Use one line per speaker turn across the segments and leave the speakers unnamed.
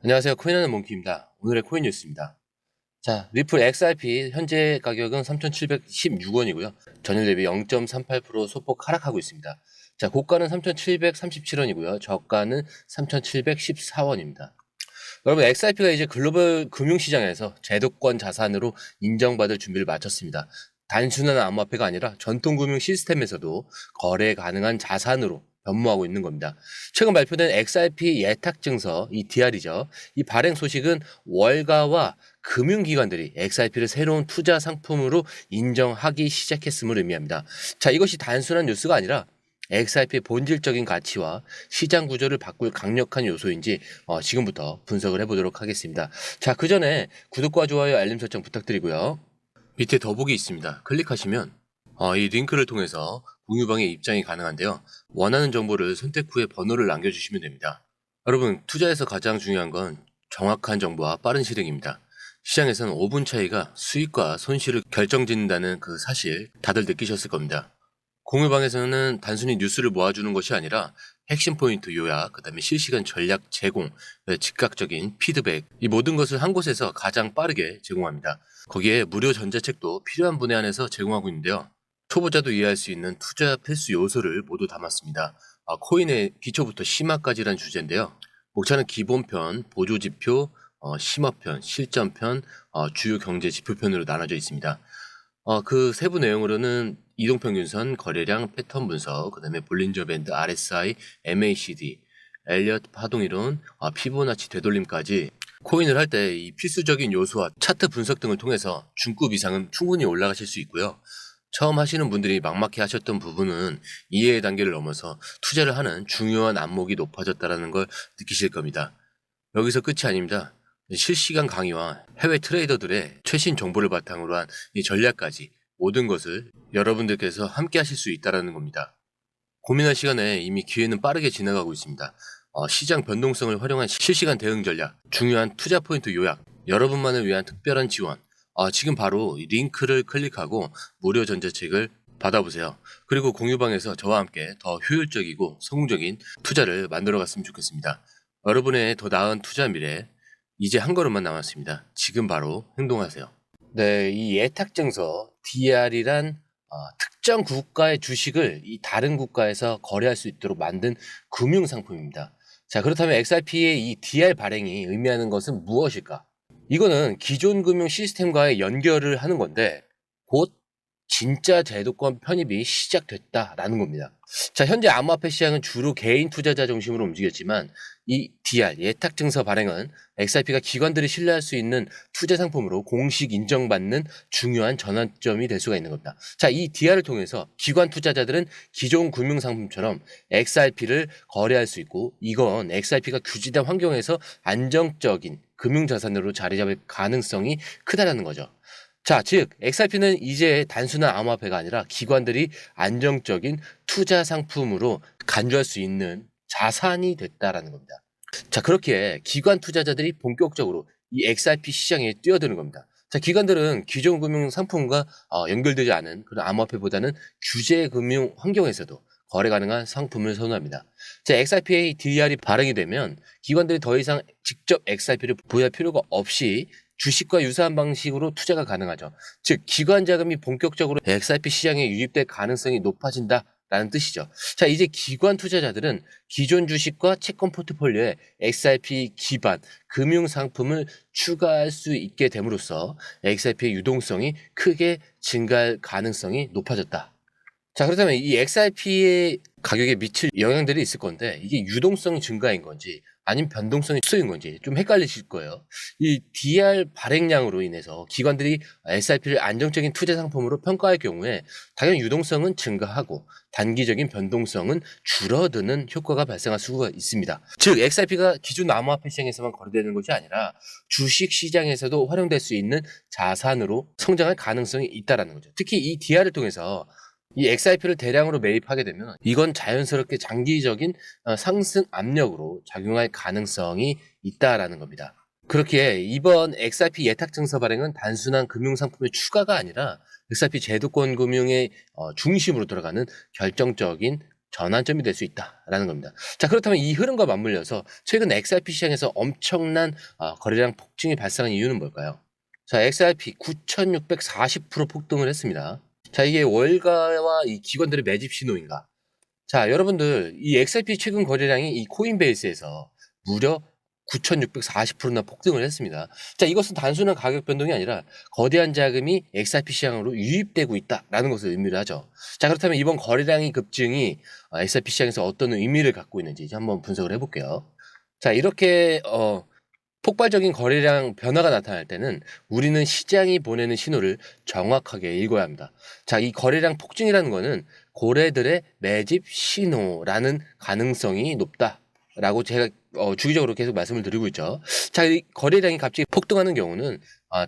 안녕하세요. 코인하는 몽키입니다. 오늘의 코인 뉴스입니다. 자, 리플 XRP 현재 가격은 3,716원이고요. 전일 대비 0.38% 소폭 하락하고 있습니다. 자, 고가는 3,737원이고요. 저가는 3,714원입니다. 여러분, XRP가 이제 글로벌 금융시장에서 제도권 자산으로 인정받을 준비를 마쳤습니다. 단순한 암호화폐가 아니라 전통 금융 시스템에서도 거래 가능한 자산으로 변모하고 있는 겁니다. 최근 발표된 XRP 예탁증서, 이 DR이죠. 이 발행 소식은 월가와 금융기관들이 XRP를 새로운 투자 상품으로 인정하기 시작했음을 의미합니다. 자, 이것이 단순한 뉴스가 아니라 XRP의 본질적인 가치와 시장 구조를 바꿀 강력한 요소인지 지금부터 분석을 해보도록 하겠습니다. 자, 그 전에 구독과 좋아요, 알림 설정 부탁드리고요. 밑에 더보기 있습니다. 클릭하시면 이 링크를 통해서 공유방에 입장이 가능한데요. 원하는 정보를 선택 후에 번호를 남겨주시면 됩니다. 여러분, 투자에서 가장 중요한 건 정확한 정보와 빠른 실행입니다. 시장에서는 5분 차이가 수익과 손실을 결정짓는다는 그 사실 다들 느끼셨을 겁니다. 공유방에서는 단순히 뉴스를 모아주는 것이 아니라 핵심 포인트 요약, 그 다음에 실시간 전략 제공, 즉각적인 피드백, 이 모든 것을 한 곳에서 가장 빠르게 제공합니다. 거기에 무료 전자책도 필요한 분에 한해서 제공하고 있는데요. 초보자도 이해할 수 있는 투자 필수 요소를 모두 담았습니다. 코인의 기초부터 심화까지란 주제인데요. 목차는 기본편, 보조지표, 심화편, 실전편, 주요 경제 지표편으로 나눠져 있습니다. 그 세부 내용으로는 이동평균선, 거래량, 패턴 분석, 그 다음에 볼린저 밴드, RSI, MACD, 엘리엇 파동이론, 피보나치 되돌림까지 코인을 할 때 이 필수적인 요소와 차트 분석 등을 통해서 중급 이상은 충분히 올라가실 수 있고요. 처음 하시는 분들이 막막해 하셨던 부분은 이해의 단계를 넘어서 투자를 하는 중요한 안목이 높아졌다는 걸 느끼실 겁니다. 여기서 끝이 아닙니다. 실시간 강의와 해외 트레이더들의 최신 정보를 바탕으로 한 이 전략까지 모든 것을 여러분들께서 함께 하실 수 있다는 겁니다. 고민할 시간에 이미 기회는 빠르게 지나가고 있습니다. 시장 변동성을 활용한 실시간 대응 전략, 중요한 투자 포인트 요약, 여러분만을 위한 특별한 지원. 지금 바로 이 링크를 클릭하고 무료 전자책을 받아보세요. 그리고 공유방에서 저와 함께 더 효율적이고 성공적인 투자를 만들어 갔으면 좋겠습니다. 여러분의 더 나은 투자 미래, 이제 한 걸음만 남았습니다. 지금 바로 행동하세요. 네, 이 예탁증서 DR이란 특정 국가의 주식을 이 다른 국가에서 거래할 수 있도록 만든 금융 상품입니다. 자, 그렇다면 XRP의 이 DR 발행이 의미하는 것은 무엇일까? 이거는 기존 금융 시스템과의 연결을 하는 건데 곧 진짜 제도권 편입이 시작됐다라는 겁니다. 자, 현재 암호화폐 시장은 주로 개인 투자자 중심으로 움직였지만 이 DR, 예탁증서 발행은 XRP가 기관들이 신뢰할 수 있는 투자 상품으로 공식 인정받는 중요한 전환점이 될 수가 있는 겁니다. 자, 이 DR을 통해서 기관 투자자들은 기존 금융상품처럼 XRP를 거래할 수 있고 이건 XRP가 규제된 환경에서 안정적인 금융자산으로 자리 잡을 가능성이 크다라는 거죠. 자, 즉 XRP는 이제 단순한 암호화폐가 아니라 기관들이 안정적인 투자 상품으로 간주할 수 있는 자산이 됐다라는 겁니다. 자, 그렇게 기관 투자자들이 본격적으로 이 XRP 시장에 뛰어드는 겁니다. 자, 기관들은 기존 금융 상품과 연결되지 않은 그런 암호화폐보다는 규제 금융 환경에서도 거래 가능한 상품을 선호합니다. 자, XRP의 DR이 발행이 되면 기관들이 더 이상 직접 XRP를 보유할 필요가 없이 주식과 유사한 방식으로 투자가 가능하죠. 즉, 기관 자금이 본격적으로 XRP 시장에 유입될 가능성이 높아진다라는 뜻이죠. 자, 이제 기관 투자자들은 기존 주식과 채권 포트폴리오에 XRP 기반 금융 상품을 추가할 수 있게 됨으로써 XRP의 유동성이 크게 증가할 가능성이 높아졌다. 자, 그렇다면 이 XRP의 가격에 미칠 영향들이 있을 건데 이게 유동성 증가인 건지 아니면 변동성이 수인 건지 좀 헷갈리실 거예요. 이 DR 발행량으로 인해서 기관들이 XRP를 안정적인 투자 상품으로 평가할 경우에 당연히 유동성은 증가하고 단기적인 변동성은 줄어드는 효과가 발생할 수가 있습니다. 즉 XRP가 기존 암호화폐 시장에서만 거래되는 것이 아니라 주식 시장에서도 활용될 수 있는 자산으로 성장할 가능성이 있다는 거죠. 특히 이 DR을 통해서 이 XRP를 대량으로 매입하게 되면 이건 자연스럽게 장기적인 상승 압력으로 작용할 가능성이 있다라는 겁니다. 그렇기에 이번 XRP 예탁증서 발행은 단순한 금융상품의 추가가 아니라 XRP 제도권 금융의 중심으로 들어가는 결정적인 전환점이 될 수 있다라는 겁니다. 자, 그렇다면 이 흐름과 맞물려서 최근 XRP 시장에서 엄청난 거래량 폭증이 발생한 이유는 뭘까요? 자, XRP 9,640% 폭등을 했습니다. 자, 이게 월가와 이 기관들의 매집 신호인가? 자, 여러분들 이 XRP 최근 거래량이 이 코인베이스에서 무려 9,640%나 폭등을 했습니다. 자, 이것은 단순한 가격 변동이 아니라 거대한 자금이 XRP 시장으로 유입되고 있다라는 것을 의미를 하죠. 자, 그렇다면 이번 거래량의 급증이 XRP 시장에서 어떤 의미를 갖고 있는지 한번 분석을 해볼게요. 자, 이렇게 폭발적인 거래량 변화가 나타날 때는 우리는 시장이 보내는 신호를 정확하게 읽어야 합니다. 자, 이 거래량 폭증이라는 거는 고래들의 매집 신호라는 가능성이 높다라고 제가 주기적으로 계속 말씀을 드리고 있죠. 자, 이 거래량이 갑자기 폭등하는 경우는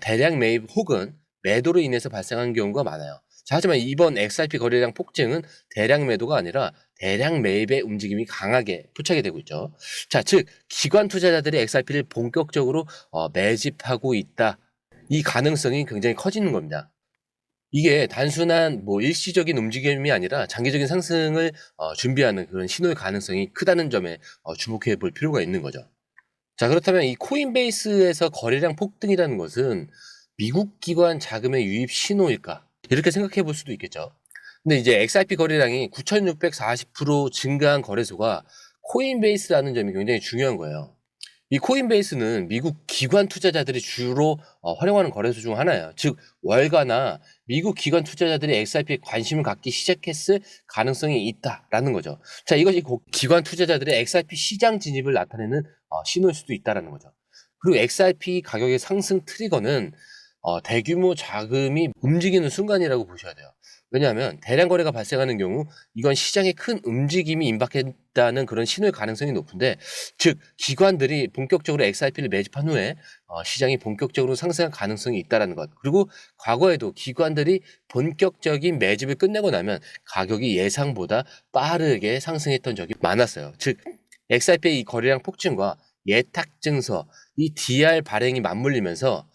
대량 매입 혹은 매도로 인해서 발생한 경우가 많아요. 자, 하지만 이번 XRP 거래량 폭증은 대량 매도가 아니라 대량 매입의 움직임이 강하게 포착이 되고 있죠. 자, 즉 기관 투자자들이 XRP를 본격적으로 매집하고 있다. 이 가능성이 굉장히 커지는 겁니다. 이게 단순한 뭐 일시적인 움직임이 아니라 장기적인 상승을 준비하는 그런 신호의 가능성이 크다는 점에 주목해 볼 필요가 있는 거죠. 자, 그렇다면 이 코인베이스에서 거래량 폭등이라는 것은 미국 기관 자금의 유입 신호일까? 이렇게 생각해 볼 수도 있겠죠. 근데 이제 XRP 거래량이 9,640% 증가한 거래소가 코인베이스라는 점이 굉장히 중요한 거예요. 이 코인베이스는 미국 기관 투자자들이 주로 활용하는 거래소 중 하나예요. 즉 월가나 미국 기관 투자자들이 XRP에 관심을 갖기 시작했을 가능성이 있다라는 거죠. 자, 이것이 기관 투자자들의 XRP 시장 진입을 나타내는 신호일 수도 있다라는 거죠. 그리고 XRP 가격의 상승 트리거는 대규모 자금이 움직이는 순간이라고 보셔야 돼요. 왜냐하면 대량 거래가 발생하는 경우 이건 시장에 큰 움직임이 임박했다는 그런 신호의 가능성이 높은데, 즉 기관들이 본격적으로 XRP를 매집한 후에 시장이 본격적으로 상승할 가능성이 있다는 것. 그리고 과거에도 기관들이 본격적인 매집을 끝내고 나면 가격이 예상보다 빠르게 상승했던 적이 많았어요. 즉 XRP의 이 거래량 폭증과 예탁 증서, 이 DR 발행이 맞물리면서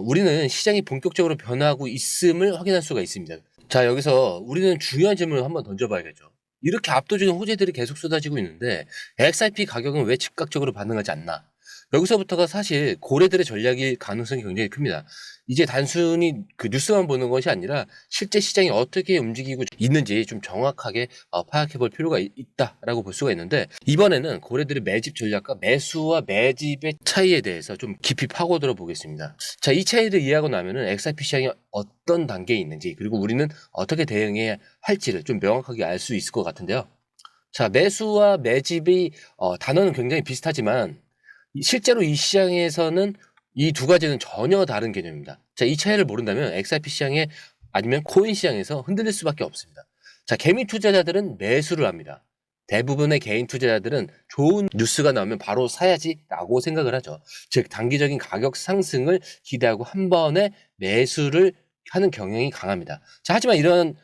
우리는 시장이 본격적으로 변화하고 있음을 확인할 수가 있습니다. 자, 여기서 우리는 중요한 질문을 한번 던져봐야겠죠. 이렇게 압도적인 호재들이 계속 쏟아지고 있는데 XRP 가격은 왜 즉각적으로 반응하지 않나? 여기서부터가 사실 고래들의 전략일 가능성이 굉장히 큽니다. 이제 단순히 그 뉴스만 보는 것이 아니라 실제 시장이 어떻게 움직이고 있는지 좀 정확하게 파악해 볼 필요가 있다라고 볼 수가 있는데, 이번에는 고래들의 매집 전략과 매수와 매집의 차이에 대해서 좀 깊이 파고들어 보겠습니다. 자, 이 차이를 이해하고 나면은 XRP 시장이 어떤 단계에 있는지, 그리고 우리는 어떻게 대응해야 할지를 좀 명확하게 알 수 있을 것 같은데요. 자, 매수와 매집이 단어는 굉장히 비슷하지만 실제로 이 시장에서는 이 두 가지는 전혀 다른 개념입니다. 자, 이 차이를 모른다면 XRP 시장에 아니면 코인 시장에서 흔들릴 수밖에 없습니다. 자, 개미 투자자들은 매수를 합니다. 대부분의 개인 투자자들은 좋은 뉴스가 나오면 바로 사야지라고 생각을 하죠. 즉 단기적인 가격 상승을 기대하고 한 번에 매수를 하는 경향이 강합니다. 자, 하지만 이런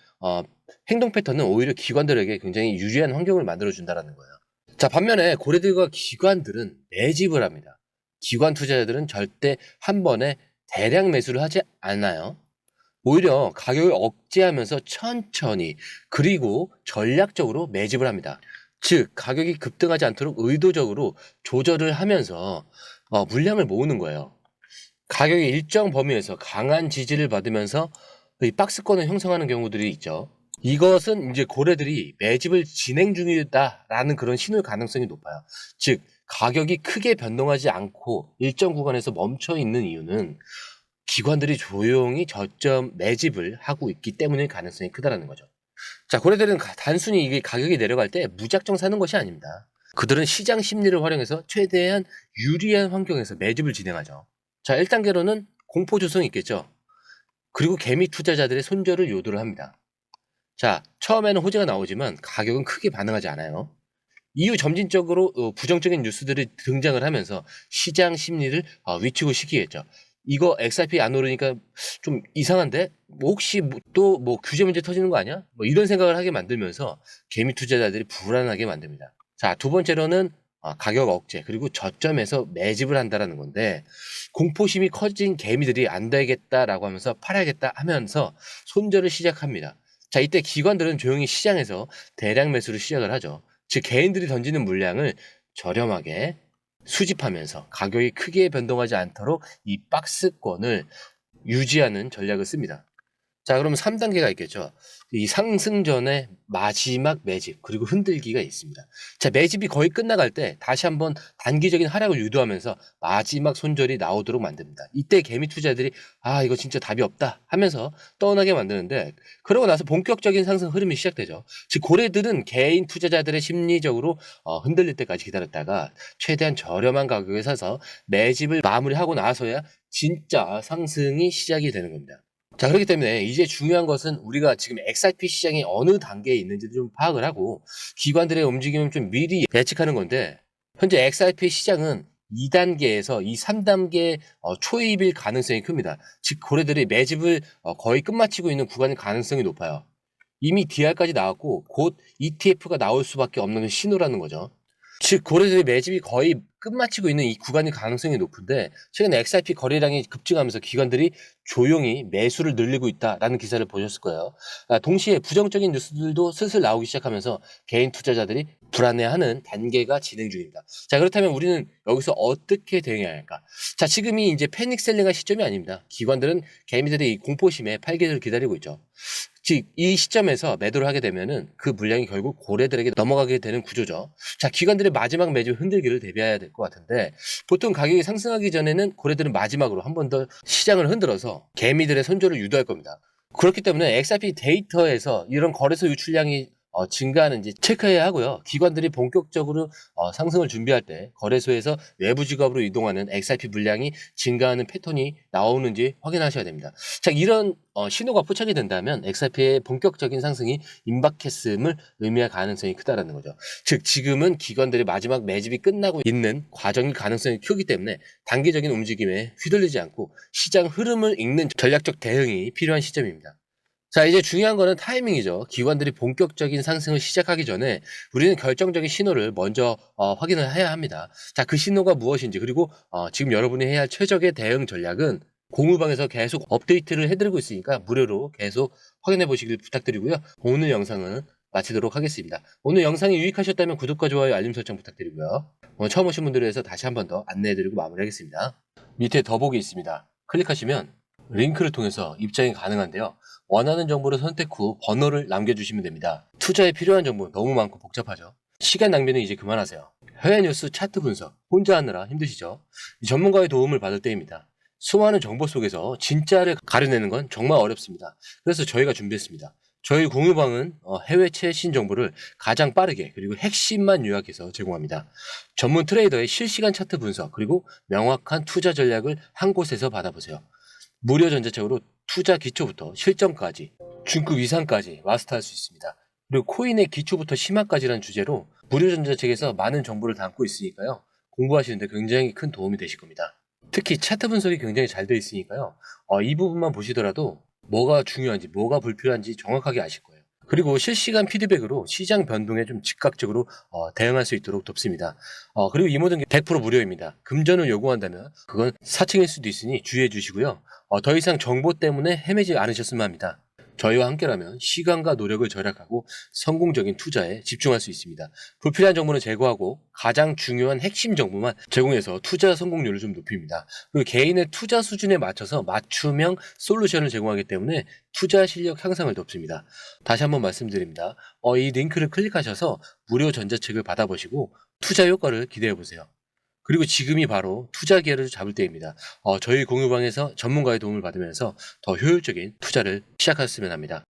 행동 패턴은 오히려 기관들에게 굉장히 유리한 환경을 만들어준다는 거예요. 자, 반면에 고래들과 기관들은 매집을 합니다. 기관 투자자들은 절대 한 번에 대량 매수를 하지 않아요. 오히려 가격을 억제하면서 천천히 그리고 전략적으로 매집을 합니다. 즉 가격이 급등하지 않도록 의도적으로 조절을 하면서 물량을 모으는 거예요. 가격이 일정 범위에서 강한 지지를 받으면서 이 박스권을 형성하는 경우들이 있죠. 이것은 이제 고래들이 매집을 진행 중이다라는 그런 신호의 가능성이 높아요. 즉 가격이 크게 변동하지 않고 일정 구간에서 멈춰 있는 이유는 기관들이 조용히 저점 매집을 하고 있기 때문일 가능성이 크다라는 거죠. 자, 고래들은 단순히 이게 가격이 내려갈 때 무작정 사는 것이 아닙니다. 그들은 시장 심리를 활용해서 최대한 유리한 환경에서 매집을 진행하죠. 자, 1단계로는 공포 조성이 있겠죠. 그리고 개미 투자자들의 손절을 요구를 합니다. 자, 처음에는 호재가 나오지만 가격은 크게 반응하지 않아요. 이후 점진적으로 부정적인 뉴스들이 등장을 하면서 시장 심리를 위축을 시키겠죠. 이거 XRP 안 오르니까 좀 이상한데? 뭐 혹시 또 뭐 규제 문제 터지는 거 아니야? 뭐 이런 생각을 하게 만들면서 개미 투자자들이 불안하게 만듭니다. 자, 두 번째로는 가격 억제, 그리고 저점에서 매집을 한다라는 건데, 공포심이 커진 개미들이 안 되겠다라고 하면서 팔아야겠다 하면서 손절을 시작합니다. 자, 이때 기관들은 조용히 시장에서 대량 매수를 시작을 하죠. 즉 개인들이 던지는 물량을 저렴하게 수집하면서 가격이 크게 변동하지 않도록 이 박스권을 유지하는 전략을 씁니다. 자, 그러면 3단계가 있겠죠. 이 상승전의 마지막 매집, 그리고 흔들기가 있습니다. 자, 매집이 거의 끝나갈 때 다시 한번 단기적인 하락을 유도하면서 마지막 손절이 나오도록 만듭니다. 이때 개미 투자들이 이거 진짜 답이 없다 하면서 떠나게 만드는데, 그러고 나서 본격적인 상승 흐름이 시작되죠. 즉 고래들은 개인 투자자들의 심리적으로 흔들릴 때까지 기다렸다가 최대한 저렴한 가격에 사서 매집을 마무리하고 나서야 진짜 상승이 시작이 되는 겁니다. 자, 그렇기 때문에 이제 중요한 것은 우리가 지금 XRP 시장이 어느 단계에 있는지를 좀 파악을 하고 기관들의 움직임을 좀 미리 예측하는 건데, 현재 XRP 시장은 2단계에서 이 3단계 초입일 가능성이 큽니다. 즉 고래들이 매집을 거의 끝마치고 있는 구간일 가능성이 높아요. 이미 DR까지 나왔고 곧 ETF가 나올 수밖에 없는 신호라는 거죠. 즉 고래들의 매집이 거의 끝마치고 있는 이 구간일 가능성이 높은데, 최근 XRP 거래량이 급증하면서 기관들이 조용히 매수를 늘리고 있다라는 기사를 보셨을 거예요. 동시에 부정적인 뉴스들도 슬슬 나오기 시작하면서 개인 투자자들이 불안해하는 단계가 진행 중입니다. 자, 그렇다면 우리는 여기서 어떻게 대응해야 할까? 자, 지금이 이제 패닉 셀링할 시점이 아닙니다. 기관들은 개미들의 이 공포심에 팔기를 기다리고 있죠. 즉 이 시점에서 매도를 하게 되면은 그 물량이 결국 고래들에게 넘어가게 되는 구조죠. 자, 기관들의 마지막 매집 흔들기를 대비해야 될 것 같은데, 보통 가격이 상승하기 전에는 고래들은 마지막으로 한 번 더 시장을 흔들어서 개미들의 손절을 유도할 겁니다. 그렇기 때문에 XRP 데이터에서 이런 거래소 유출량이 증가하는지 체크해야 하고요. 기관들이 본격적으로 상승을 준비할 때 거래소에서 외부 지갑으로 이동하는 XRP 물량이 증가하는 패턴이 나오는지 확인하셔야 됩니다. 자, 이런 신호가 포착이 된다면 XRP의 본격적인 상승이 임박했음을 의미할 가능성이 크다라는 거죠. 즉 지금은 기관들의 마지막 매집이 끝나고 있는 과정일 가능성이 크기 때문에 단기적인 움직임에 휘둘리지 않고 시장 흐름을 읽는 전략적 대응이 필요한 시점입니다. 자, 이제 중요한 거는 타이밍이죠. 기관들이 본격적인 상승을 시작하기 전에 우리는 결정적인 신호를 먼저 확인을 해야 합니다. 자, 그 신호가 무엇인지, 그리고 지금 여러분이 해야 할 최적의 대응 전략은 공유방에서 계속 업데이트를 해드리고 있으니까 무료로 계속 확인해 보시길 부탁드리고요. 오늘 영상은 마치도록 하겠습니다. 오늘 영상이 유익하셨다면 구독과 좋아요, 알림 설정 부탁드리고요. 오늘 처음 오신 분들을 위해서 다시 한 번 더 안내해드리고 마무리하겠습니다. 밑에 더보기 있습니다. 클릭하시면 링크를 통해서 입장이 가능한데요. 원하는 정보를 선택 후 번호를 남겨주시면 됩니다. 투자에 필요한 정보 너무 많고 복잡하죠. 시간 낭비는 이제 그만하세요. 해외 뉴스 차트 분석 혼자 하느라 힘드시죠? 전문가의 도움을 받을 때입니다. 수많은 정보 속에서 진짜를 가려내는 건 정말 어렵습니다. 그래서 저희가 준비했습니다. 저희 공유방은 해외 최신 정보를 가장 빠르게 그리고 핵심만 요약해서 제공합니다. 전문 트레이더의 실시간 차트 분석 그리고 명확한 투자 전략을 한 곳에서 받아보세요. 무료 전자책으로 투자 기초부터 실전까지, 중급 이상까지 마스터할 수 있습니다. 그리고 코인의 기초부터 심화까지라는 주제로 무료 전자책에서 많은 정보를 담고 있으니까요. 공부하시는데 굉장히 큰 도움이 되실 겁니다. 특히 차트 분석이 굉장히 잘 되어 있으니까요. 이 부분만 보시더라도 뭐가 중요한지, 뭐가 불필요한지 정확하게 아실 거예요. 그리고 실시간 피드백으로 시장 변동에 좀 즉각적으로 대응할 수 있도록 돕습니다. 그리고 이 모든 게 100% 무료입니다. 금전을 요구한다면 그건 사칭일 수도 있으니 주의해 주시고요. 더 이상 정보 때문에 헤매지 않으셨으면 합니다. 저희와 함께라면 시간과 노력을 절약하고 성공적인 투자에 집중할 수 있습니다. 불필요한 정보는 제거하고 가장 중요한 핵심 정보만 제공해서 투자 성공률을 좀 높입니다. 그리고 개인의 투자 수준에 맞춰서 맞춤형 솔루션을 제공하기 때문에 투자 실력 향상을 돕습니다. 다시 한번 말씀드립니다. 이 링크를 클릭하셔서 무료 전자책을 받아보시고 투자 효과를 기대해 보세요. 그리고 지금이 바로 투자 기회를 잡을 때입니다. 저희 공유방에서 전문가의 도움을 받으면서 더 효율적인 투자를 시작하셨으면 합니다.